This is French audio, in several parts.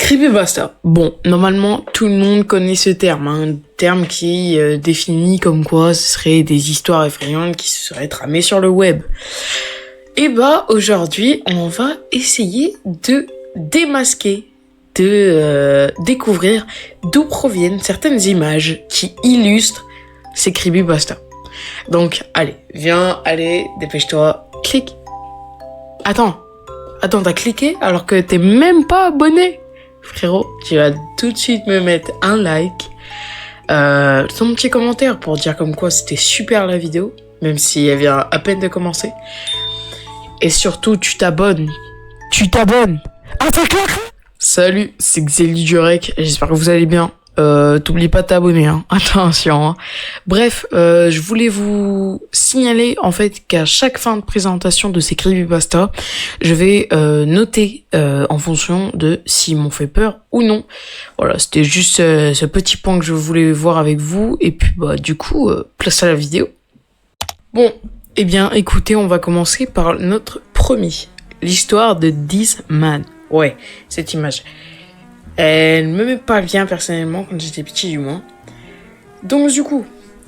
Creepypasta. Bon, normalement, tout le monde connaît ce terme, un terme qui définit comme quoi ce serait des histoires effrayantes qui se seraient tramées sur le web. Et aujourd'hui, on va essayer de démasquer, de découvrir d'où proviennent certaines images qui illustrent ces creepypasta. Donc, allez, dépêche-toi, clique. Attends, t'as cliqué alors que t'es même pas abonné. Frérot, tu vas tout de suite me mettre un like, ton petit commentaire pour dire comme quoi c'était super la vidéo, même si elle vient à peine de commencer. Et surtout, tu t'abonnes. Ah, c'est clair. Salut, c'est Xeli Durek, j'espère que vous allez bien. T'oublies pas de t'abonner, hein. Attention, hein. Bref, je voulais vous signaler en fait qu'à chaque fin de présentation de ces creepypasta, je vais noter en fonction de s'ils m'ont fait peur ou non. Voilà, c'était juste ce petit point que je voulais voir avec vous. Et puis du coup, place à la vidéo. Bon, eh bien écoutez, on va commencer par notre premier. L'histoire de This Man. Ouais, cette image. Elle me met pas bien personnellement quand j'étais petit du moins. Donc du coup,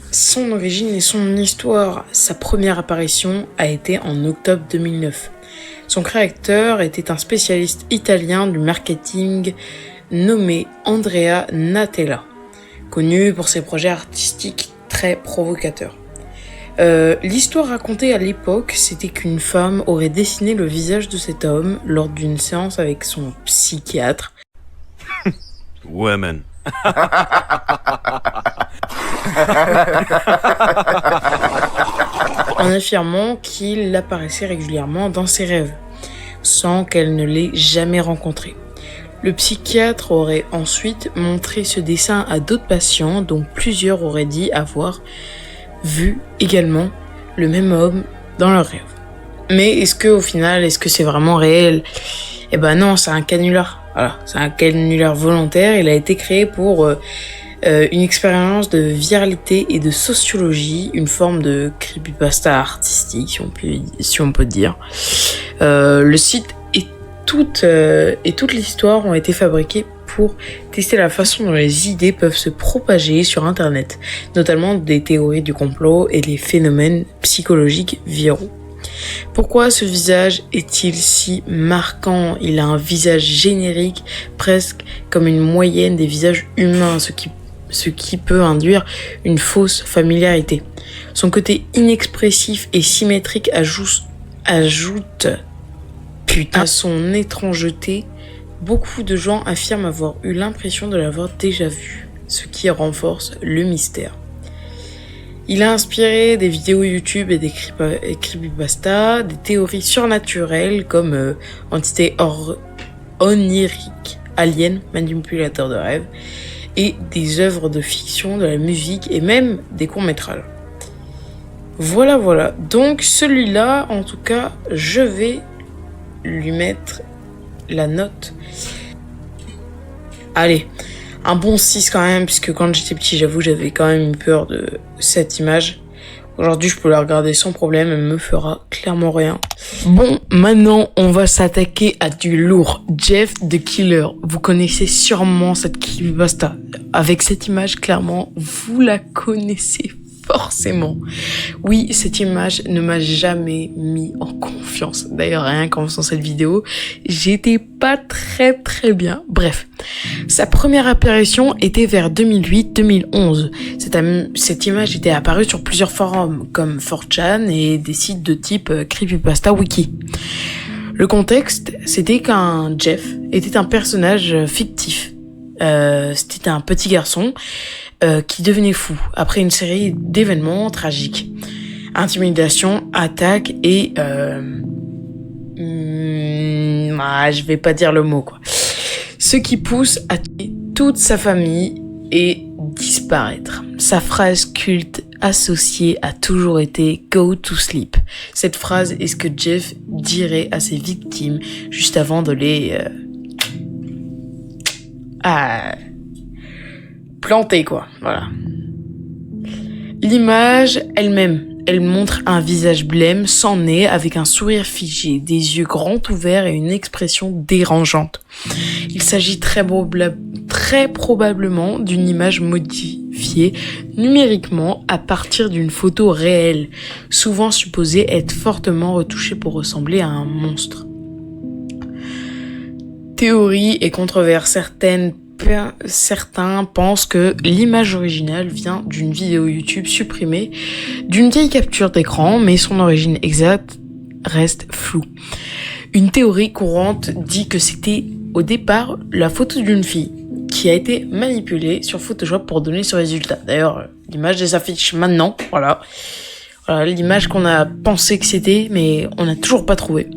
son origine et son histoire, sa première apparition a été en octobre 2009. Son créateur était un spécialiste italien du marketing nommé Andrea Natella, connu pour ses projets artistiques très provocateurs. L'histoire racontée à l'époque, c'était qu'une femme aurait dessiné le visage de cet homme lors d'une séance avec son psychiatre. Women. En affirmant qu'il apparaissait régulièrement dans ses rêves, sans qu'elle ne l'ait jamais rencontré. Le psychiatre aurait ensuite montré ce dessin à d'autres patients, dont plusieurs auraient dit avoir vu également le même homme dans leurs rêves. Mais est-ce que c'est vraiment réel ? Eh ben non, c'est un canular. Voilà, c'est un canular volontaire. Il a été créé pour une expérience de viralité et de sociologie, une forme de creepypasta artistique, si on peut dire. Le site et toute l'histoire ont été fabriquées pour tester la façon dont les idées peuvent se propager sur Internet, notamment des théories du complot et les phénomènes psychologiques viraux. Pourquoi ce visage est-il si marquant ? Il a un visage générique, presque comme une moyenne des visages humains, ce qui peut induire une fausse familiarité. Son côté inexpressif et symétrique ajoute à son étrangeté. Beaucoup de gens affirment avoir eu l'impression de l'avoir déjà vu, ce qui renforce le mystère. Il a inspiré des vidéos YouTube et des creepypasta, des théories surnaturelles comme entité onirique, alien, manipulateur de rêves, et des œuvres de fiction, de la musique et même des courts-métrages. Voilà. Donc celui-là, en tout cas, je vais lui mettre la note. Allez, un bon 6 quand même, puisque quand j'étais petit, j'avoue, j'avais quand même eu peur de cette image. Aujourd'hui, je peux la regarder sans problème, elle me fera clairement rien. Bon, maintenant, on va s'attaquer à du lourd. Jeff the Killer. Vous connaissez sûrement cette creepypasta. Avec cette image, clairement, vous la connaissez forcément. Oui, cette image ne m'a jamais mis en confiance. D'ailleurs, rien qu'en faisant cette vidéo, j'étais pas très bien. Bref, sa première apparition était vers 2008-2011. Cette image était apparue sur plusieurs forums, comme 4chan et des sites de type Creepypasta Wiki. Le contexte, c'était qu'un Jeff était un personnage fictif. C'était un petit garçon qui devenait fou après une série d'événements tragiques. Intimidation, attaque et... je vais pas dire le mot, quoi. Ce qui pousse à tuer toute sa famille et disparaître. Sa phrase culte associée a toujours été « Go to sleep ». Cette phrase est ce que Jeff dirait à ses victimes juste avant de les... planter, quoi. Voilà. L'image elle-même, elle montre un visage blême, sans nez, avec un sourire figé, des yeux grands ouverts et une expression dérangeante. Il s'agit très probablement d'une image modifiée numériquement à partir d'une photo réelle, souvent supposée être fortement retouchée pour ressembler à un monstre. Théorie et controverse, certains pensent que l'image originale vient d'une vidéo YouTube supprimée d'une vieille capture d'écran, mais son origine exacte reste floue. Une théorie courante dit que c'était au départ la photo d'une fille qui a été manipulée sur Photoshop pour donner ce résultat. D'ailleurs, l'image s'affiche maintenant, voilà l'image qu'on a pensé que c'était, mais on n'a toujours pas trouvé.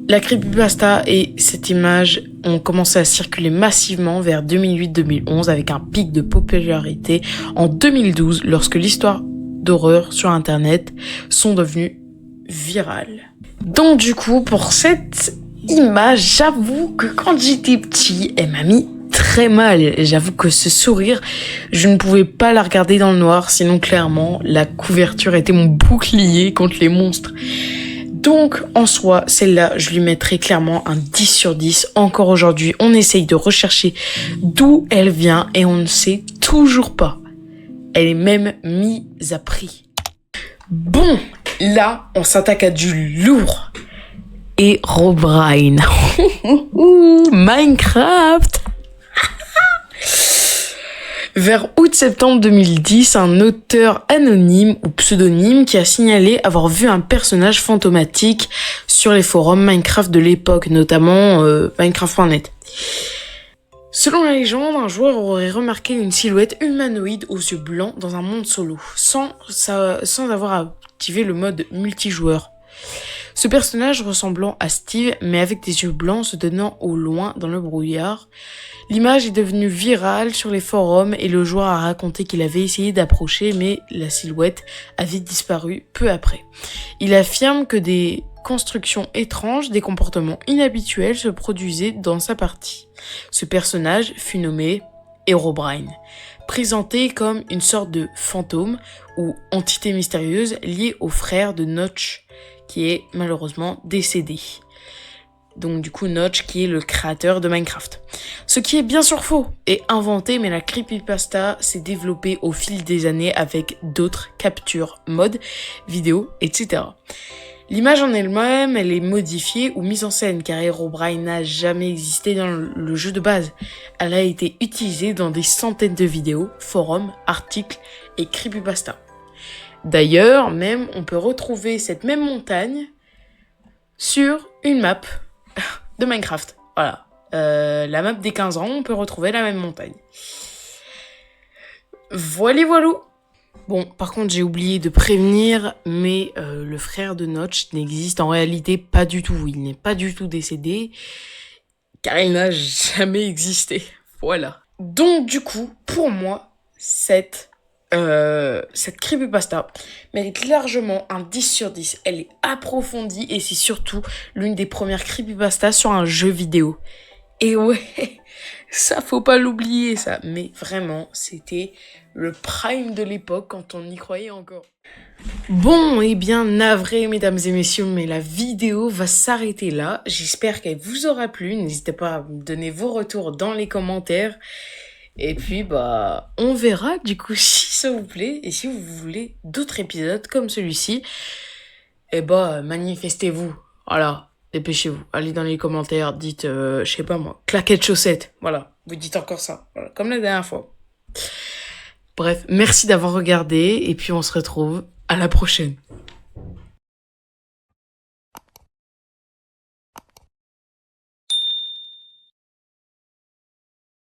La creepypasta et cette image ont commencé à circuler massivement vers 2008-2011 avec un pic de popularité en 2012 lorsque l'histoire d'horreur sur internet sont devenues virales. Donc du coup, pour cette image, j'avoue que quand j'étais petit, elle m'a mis très mal. J'avoue que ce sourire, je ne pouvais pas la regarder dans le noir, sinon clairement, la couverture était mon bouclier contre les monstres. Donc, en soi, celle-là, je lui mettrais clairement un 10 sur 10. Encore aujourd'hui, on essaye de rechercher d'où elle vient et on ne sait toujours pas. Elle est même mise à prix. Bon, là, on s'attaque à du lourd. Herobrine. Minecraft. Vers août-septembre 2010, un auteur anonyme ou pseudonyme qui a signalé avoir vu un personnage fantomatique sur les forums Minecraft de l'époque, notamment Minecraft.net. Selon la légende, un joueur aurait remarqué une silhouette humanoïde aux yeux blancs dans un monde solo, sans avoir activé le mode multijoueur. Ce personnage ressemblant à Steve, mais avec des yeux blancs se tenant au loin dans le brouillard. L'image est devenue virale sur les forums et le joueur a raconté qu'il avait essayé d'approcher, mais la silhouette avait disparu peu après. Il affirme que des constructions étranges, des comportements inhabituels se produisaient dans sa partie. Ce personnage fut nommé Herobrine, présenté comme une sorte de fantôme ou entité mystérieuse liée au frère de Notch, qui est malheureusement décédé. Donc du coup Notch qui est le créateur de Minecraft. Ce qui est bien sûr faux et inventé, mais la creepypasta s'est développée au fil des années avec d'autres captures, mods, vidéos, etc. L'image en elle-même, elle est modifiée ou mise en scène car Herobrine n'a jamais existé dans le jeu de base. Elle a été utilisée dans des centaines de vidéos, forums, articles et creepypasta. D'ailleurs, même, on peut retrouver cette même montagne sur une map de Minecraft. Voilà. La map des 15 ans, on peut retrouver la même montagne. Voilà. Bon, par contre, j'ai oublié de prévenir, mais le frère de Notch n'existe en réalité pas du tout. Il n'est pas du tout décédé, car il n'a jamais existé. Voilà. Donc, du coup, pour moi, cette creepypasta mérite largement un 10 sur 10. Elle est approfondie et c'est surtout l'une des premières creepypastas sur un jeu vidéo. Et ouais, ça faut pas l'oublier ça. Mais vraiment, c'était le prime de l'époque quand on y croyait encore. Bon, eh bien, navré mesdames et messieurs, mais la vidéo va s'arrêter là. J'espère qu'elle vous aura plu. N'hésitez pas à me donner vos retours dans les commentaires. Et puis, on verra du coup si ça vous plaît et si vous voulez d'autres épisodes comme celui-ci. Manifestez-vous. Voilà, dépêchez-vous. Allez dans les commentaires, dites, je sais pas moi, claquette chaussette. Voilà, vous dites encore ça. Voilà, comme la dernière fois. Bref, merci d'avoir regardé et puis on se retrouve à la prochaine.